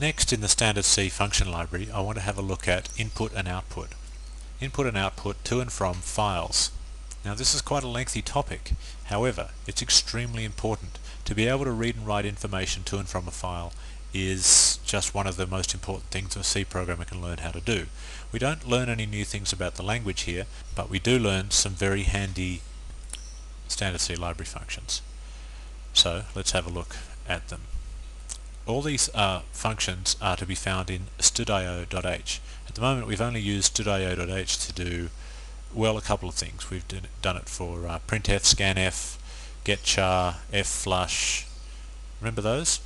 Next, in the standard C function library, I want to have a look at input and output. Input and output to and from files. Now this is quite a lengthy topic, however it's extremely important. To be able to read and write information to and from a file is just one of the most important things a C programmer can learn how to do. We don't learn any new things about the language here, but we do learn some very handy standard C library functions. So let's have a look at them. All these functions are to be found in stdio.h. At the moment we've only used stdio.h to do, well, a couple of things. We've done it for printf, scanf, getchar, fflush. Remember those?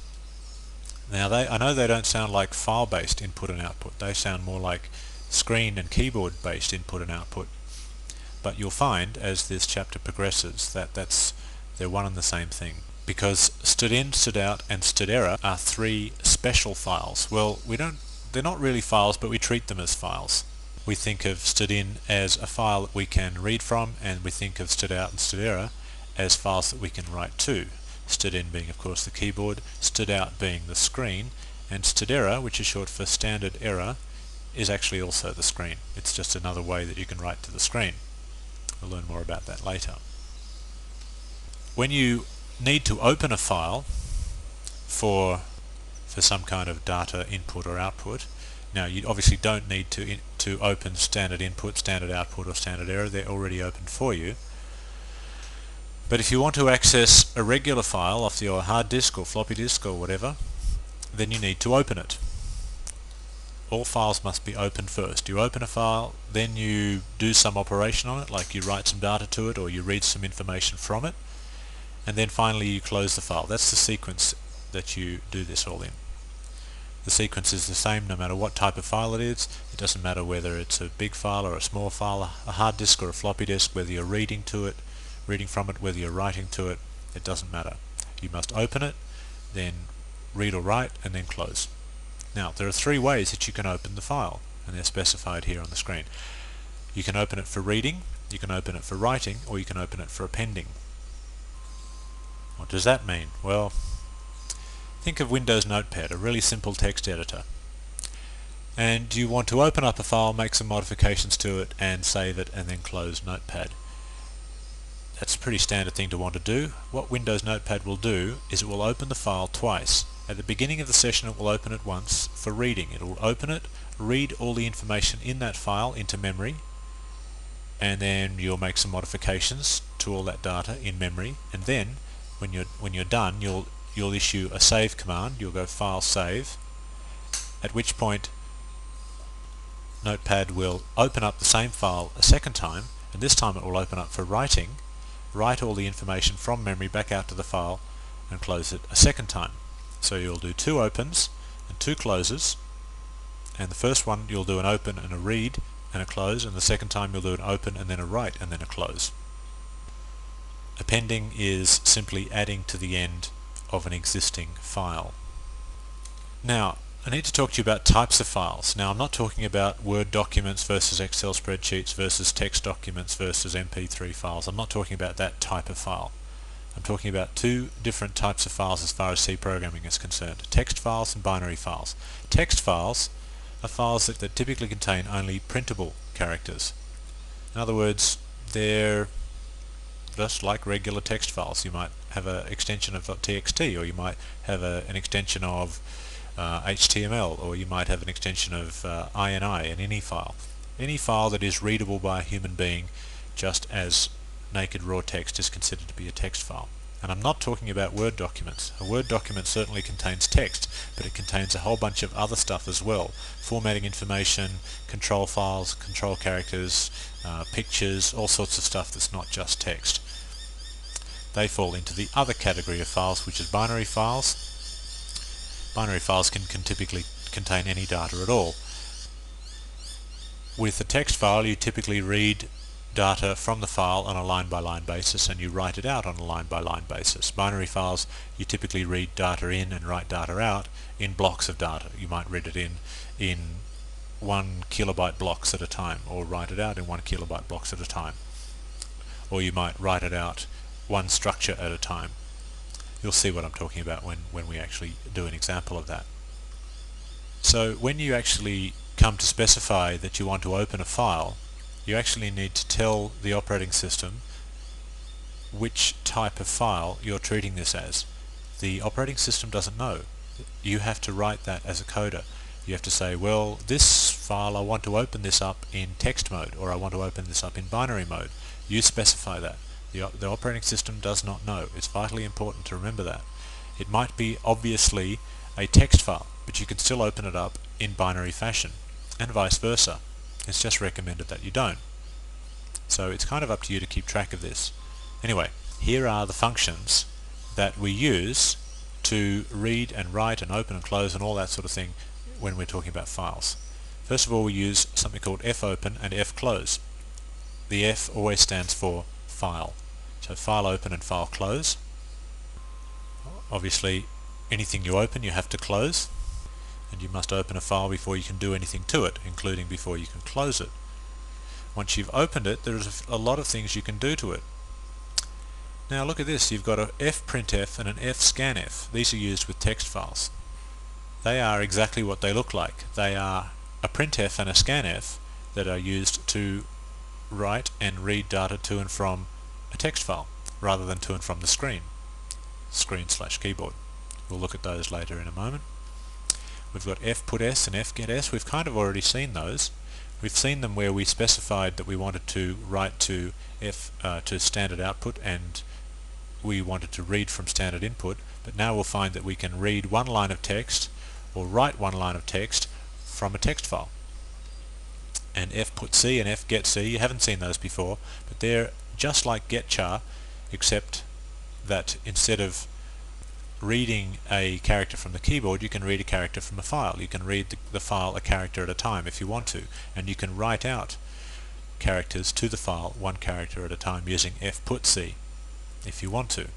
Now I know they don't sound like file-based input and output. They sound more like screen and keyboard-based input and output. But you'll find as this chapter progresses that they're one and the same thing. Because stdin, stdout and stderr are three special files. Well, they're not really files, but we treat them as files. We think of stdin as a file that we can read from, and we think of stdout and stderr as files that we can write to. Stdin being, of course, the keyboard, stdout being the screen, and stderr, which is short for standard error, is actually also the screen. It's just another way that you can write to the screen. We'll learn more about that later. When you need to open a file for some kind of data input or output, now you obviously don't need to open standard input, standard output or standard error. They're already open for you. But if you want to access a regular file off your hard disk or floppy disk or whatever, then you need to open it. All files must be opened first. You open a file, then you do some operation on it, like you write some data to it or you read some information from it, and then finally you close the file. That's the sequence that you do this all in. The sequence is the same no matter what type of file it is. It doesn't matter whether it's a big file or a small file, a hard disk or a floppy disk, whether you're reading from it, whether you're writing to it, it doesn't matter. You must open it, then read or write, and then close. Now, there are three ways that you can open the file, and they're specified here on the screen. You can open it for reading, you can open it for writing, or you can open it for appending. What does that mean? Well, think of Windows Notepad, a really simple text editor. And you want to open up a file, make some modifications to it, and save it, and then close Notepad. That's a pretty standard thing to want to do. What Windows Notepad will do is it will open the file twice. At the beginning of the session it will open it once for reading. It will open it, read all the information in that file into memory, and then you'll make some modifications to all that data in memory, and then when you're done you'll issue a save command. You'll go file save, at which point Notepad will open up the same file a second time, and this time it will open up for writing, write all the information from memory back out to the file, and close it a second time. So you'll do two opens and two closes, and the first one you'll do an open and a read and a close, and the second time you'll do an open and then a write and then a close. Appending is simply adding to the end of an existing file. Now, I need to talk to you about types of files. Now, I'm not talking about Word documents versus Excel spreadsheets versus text documents versus MP3 files. I'm not talking about that type of file. I'm talking about two different types of files as far as C programming is concerned: text files and binary files. Text files are files that typically contain only printable characters. In other words, they're just like regular text files. You might have an extension of .txt, or you might have an extension of HTML, or you might have an extension of INI, an INI file. Any file that is readable by a human being just as naked raw text is considered to be a text file. And I'm not talking about Word documents. A Word document certainly contains text, but it contains a whole bunch of other stuff as well. Formatting information, control files, control characters, pictures, all sorts of stuff that's not just text. They fall into the other category of files, which is binary files. Binary files can typically contain any data at all. With a text file, you typically read data from the file on a line-by-line basis, and you write it out on a line-by-line basis. Binary files, you typically read data in and write data out in blocks of data. You might read it in 1 kilobyte blocks at a time, or write it out in 1 kilobyte blocks at a time. Or you might write it out one structure at a time. You'll see what I'm talking about when we actually do an example of that. So when you actually come to specify that you want to open a file, you actually need to tell the operating system which type of file you're treating this as. The operating system doesn't know. You have to write that as a coder. You have to say, well, this file, I want to open this up in text mode, or I want to open this up in binary mode. You specify that. The operating system does not know. It's vitally important to remember that. It might be obviously a text file, but you can still open it up in binary fashion, and vice versa. It's just recommended that you don't. So it's kind of up to you to keep track of this. Anyway, here are the functions that we use to read and write and open and close and all that sort of thing when we're talking about files. First of all, we use something called fopen and fclose. The F always stands for file. So file open and file close. Obviously, anything you open you have to close, and you must open a file before you can do anything to it, including before you can close it. Once you've opened it, there's a lot of things you can do to it. Now look at this, you've got a fprintf and an fscanf. These are used with text files. They are exactly what they look like. They are a printf and a scanf that are used to write and read data to and from a text file, rather than to and from the screen/keyboard. We'll look at those later in a moment. We've got fputs and fgets. We've kind of already seen those. We've seen them where we specified that we wanted to write to standard output and we wanted to read from standard input, but now we'll find that we can read one line of text or write one line of text from a text file. And fputc and fgetc, you haven't seen those before, but they're just like getchar, except that instead of reading a character from the keyboard, you can read a character from a file. You can read the file a character at a time if you want to, and you can write out characters to the file one character at a time using fputc if you want to.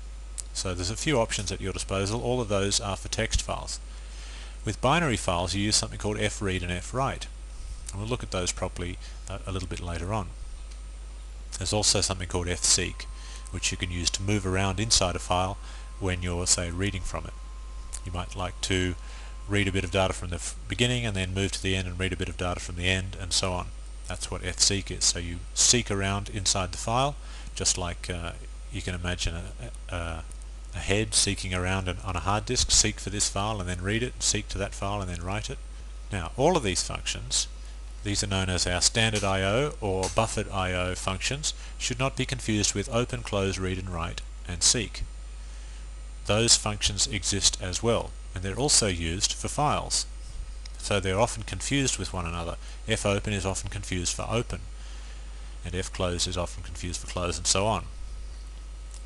So there's a few options at your disposal. All of those are for text files. With binary files you use something called fread and fwrite, and we'll look at those properly a little bit later on. There's also something called fseek, which you can use to move around inside a file when you're, say, reading from it. You might like to read a bit of data from the beginning and then move to the end and read a bit of data from the end, and so on. That's what fseek is. So you seek around inside the file, just like you can imagine a head seeking around on a hard disk. Seek for this file and then read it, seek to that file and then write it. Now, all of these functions, these are known as our standard I/O or buffered I/O functions, should not be confused with open, close, read and write, and seek. Those functions exist as well, and they're also used for files. So they're often confused with one another. Fopen is often confused for open, and fclose is often confused for close, and so on.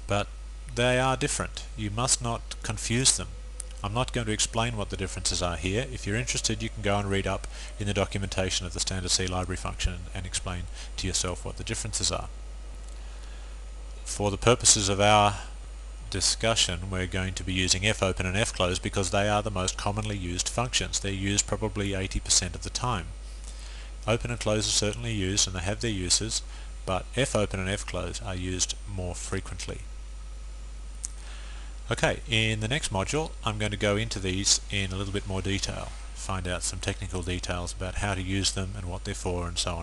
But they are different. You must not confuse them. I'm not going to explain what the differences are here. If you're interested, you can go and read up in the documentation of the standard C library function and explain to yourself what the differences are. For the purposes of our discussion, we're going to be using fopen and fclose because they are the most commonly used functions. They're used probably 80% of the time. Open and close are certainly used and they have their uses, but fopen and fclose are used more frequently. Okay, in the next module I'm going to go into these in a little bit more detail, find out some technical details about how to use them and what they're for and so on.